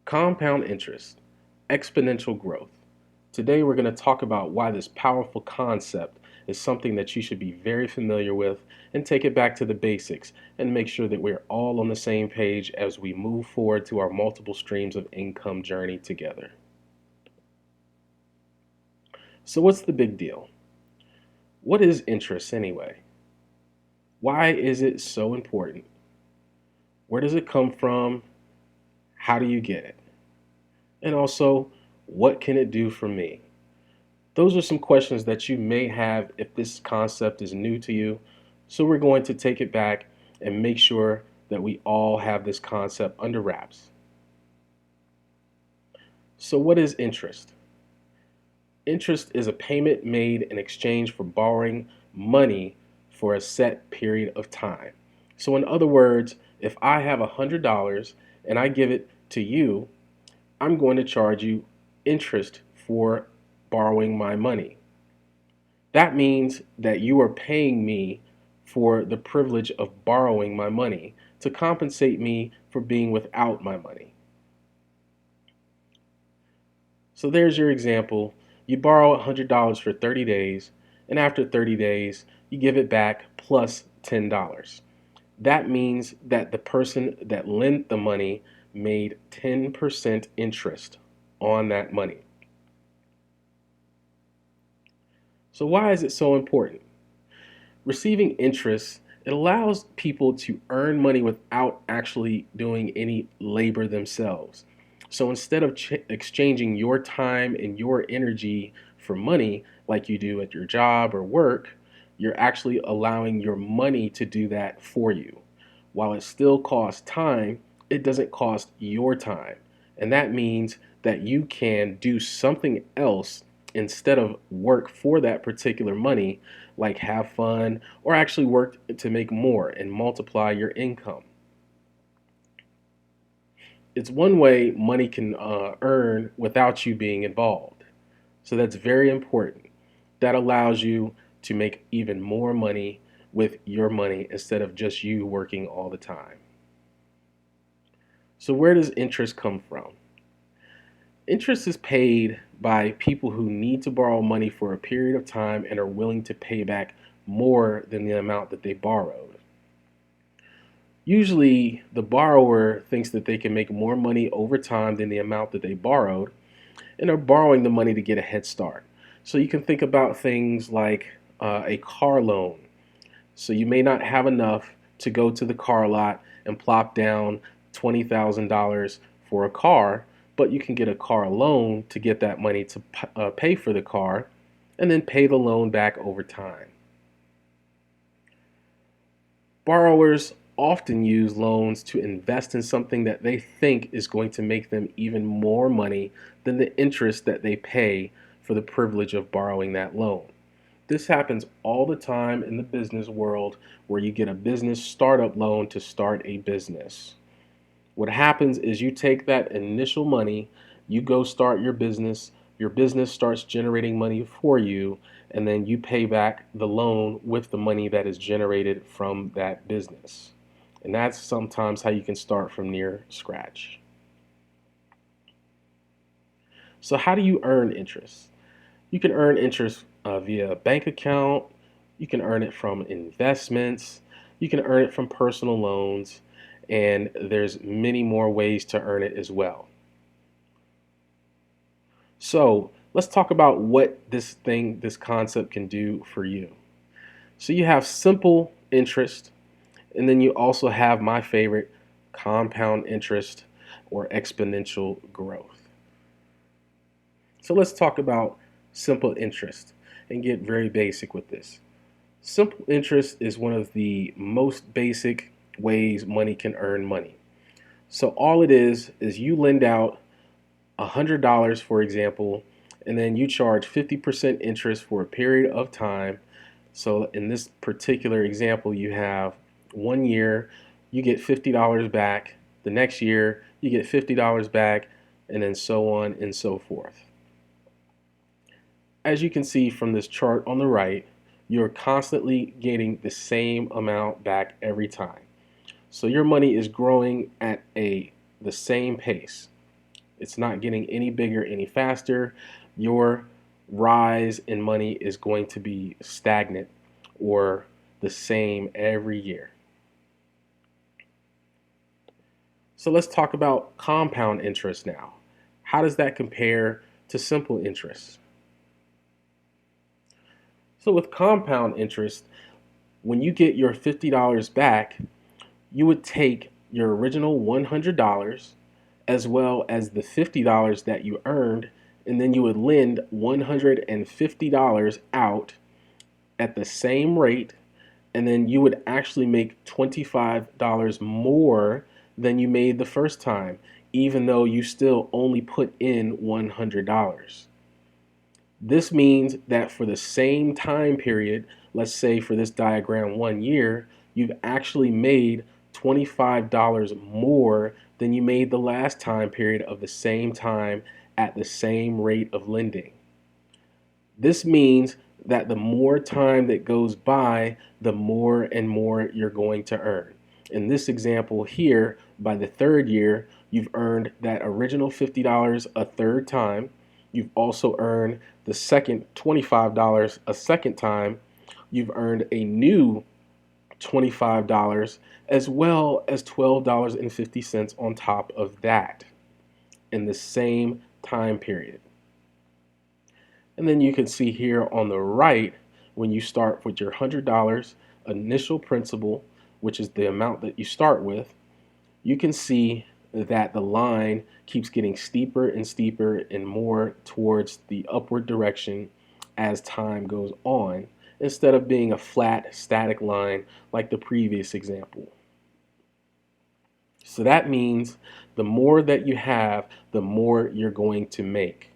Compound interest, exponential growth. Today we're going to talk about why this powerful concept is something that you should be very familiar with and take it back to the basics and make sure that we're all on the same page as we move forward to our multiple streams of income journey together. So what's the big deal? What is interest anyway? Why is it so important? Where does it come from? How do you get it? And also, what can it do for me? Those are some questions that you may have if this concept is new to you. So we're going to take it back and make sure that we all have this concept under wraps. So what is interest? Interest is a payment made in exchange for borrowing money for a set period of time. So in other words, if I have $100 and I give it to you, I'm going to charge you interest for borrowing my money. That means that you are paying me for the privilege of borrowing my money to compensate me for being without my money. So there's your example. You borrow $100 for 30 days, and after 30 days, you give it back plus $10. That means that the person that lent the money made 10% interest on that money. So why is it so important? Receiving interest, it allows people to earn money without actually doing any labor themselves. So instead of exchanging your time and your energy for money like you do at your job or work, you're actually allowing your money to do that for you. While it still costs time, it doesn't cost your time. And that means that you can do something else instead of work for that particular money, like have fun or actually work to make more and multiply your income. It's one way money can earn without you being involved. So that's very important. That allows you to make even more money with your money instead of just you working all the time. So where does interest come from? Interest is paid by people who need to borrow money for a period of time and are willing to pay back more than the amount that they borrowed. Usually, the borrower thinks that they can make more money over time than the amount that they borrowed and are borrowing the money to get a head start. So you can think about things like a car loan. So you may not have enough to go to the car lot and plop down $20,000 for a car, but you can get a car loan to get that money to pay for the car and then pay the loan back over time. Borrowers often use loans to invest in something that they think is going to make them even more money than the interest that they pay for the privilege of borrowing that loan. This happens all the time in the business world where you get a business startup loan to start a business. What happens is you take that initial money, you go start your business starts generating money for you, and then you pay back the loan with the money that is generated from that business. And that's sometimes how you can start from near scratch. So how do you earn interest? You can earn interest via a bank account. You can earn it from investments. You can earn it from personal loans. And there's many more ways to earn it as well. So let's talk about what this concept can do for you. So you have simple interest, and then you also have my favorite, compound interest or exponential growth. So let's talk about simple interest and get very basic with this. Simple interest is one of the most basic ways money can earn money. So all it is you lend out $100, for example, and then you charge 50% interest for a period of time. So in this particular example, you have 1 year, you get $50 back. The next year, you get $50 back, and then so on and so forth. As you can see from this chart on the right, you're constantly getting the same amount back every time. So your money is growing at the same pace. It's not getting any bigger any faster. Your rise in money is going to be stagnant or the same every year. So let's talk about compound interest now. How does that compare to simple interest? So with compound interest, when you get your $50 back, you would take your original $100 as well as the $50 that you earned, and then you would lend $150 out at the same rate, and then you would actually make $25 more than you made the first time, even though you still only put in $100. This means that for the same time period, let's say for this diagram 1 year, you've actually made $25 more than you made the last time period of the same time at the same rate of lending. This means that the more time that goes by, the more and more you're going to earn. In this example here, by the third year, you've earned that original $50 a third time. You've also earned the second $25 a second time. You've earned a new $25 as well as $12.50 on top of that in the same time period. And then you can see here on the right, when you start with your $100 initial principal, which is the amount that you start with, you can see that the line keeps getting steeper and steeper and more towards the upward direction as time goes on, instead of being a flat, static line like the previous example. So that means the more that you have, the more you're going to make,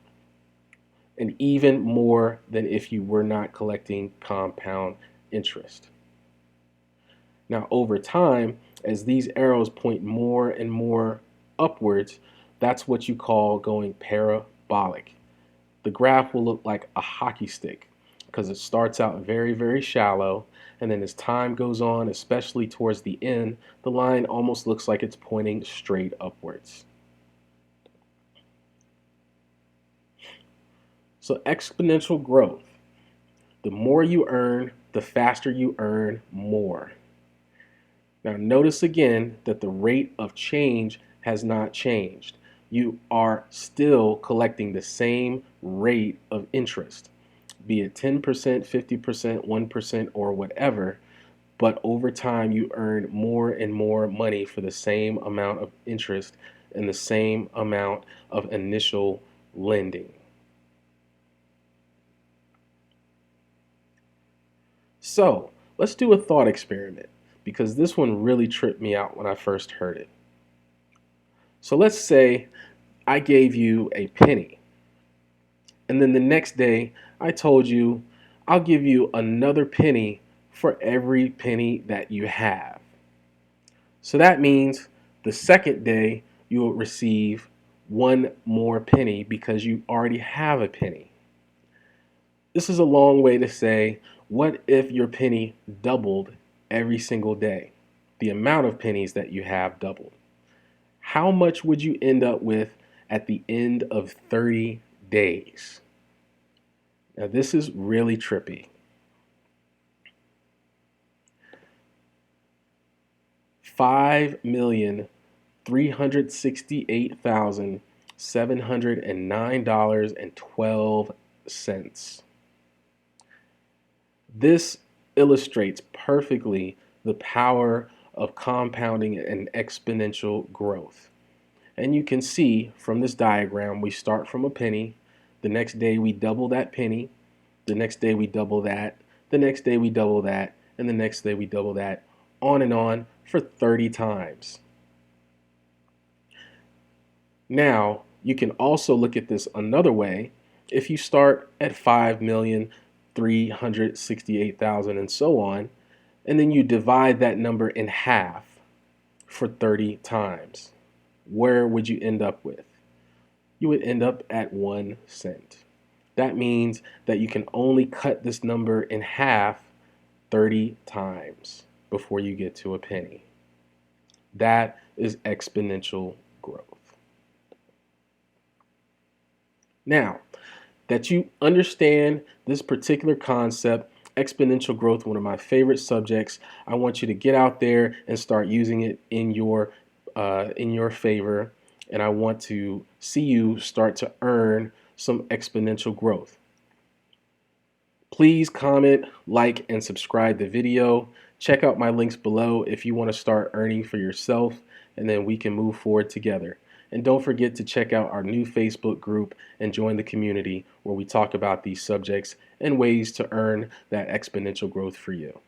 and even more than if you were not collecting compound interest. Now, over time, as these arrows point more and more upwards, that's what you call going parabolic. The graph will look like a hockey stick because it starts out very, very shallow, and then as time goes on, especially towards the end, the line almost looks like it's pointing straight upwards. So exponential growth. The more you earn, the faster you earn more. Now notice again that the rate of change has not changed. You are still collecting the same rate of interest, be it 10%, 50%, 1%, or whatever, but over time you earn more and more money for the same amount of interest and the same amount of initial lending. So let's do a thought experiment, because this one really tripped me out when I first heard it. So let's say I gave you a penny, and then the next day I told you I'll give you another penny for every penny that you have. So that means the second day you will receive one more penny because you already have a penny. This is a long way to say, what if your penny doubled every single day? The amount of pennies that you have doubled. How much would you end up with at the end of 30 days? Now, this is really trippy. 5,368,709.12. This illustrates perfectly the power of compounding and exponential growth. And you can see from this diagram, we start from a penny. The next day we double that penny. The next day we double that. The next day we double that. And the next day we double that. On and on for 30 times. Now, you can also look at this another way. If you start at 5,368,000 and so on, and then you divide that number in half for 30 times, where would you end up with? You would end up at 1 cent. That means that you can only cut this number in half 30 times before you get to a penny. That is exponential growth. Now that you understand this particular concept, exponential growth, one of my favorite subjects, I want you to get out there and start using it in your favor, and I want to see you start to earn some exponential growth. Please comment, like, and subscribe the video. Check out my links below if you want to start earning for yourself, and then we can move forward together. And don't forget to check out our new Facebook group and join the community where we talk about these subjects and ways to earn that exponential growth for you.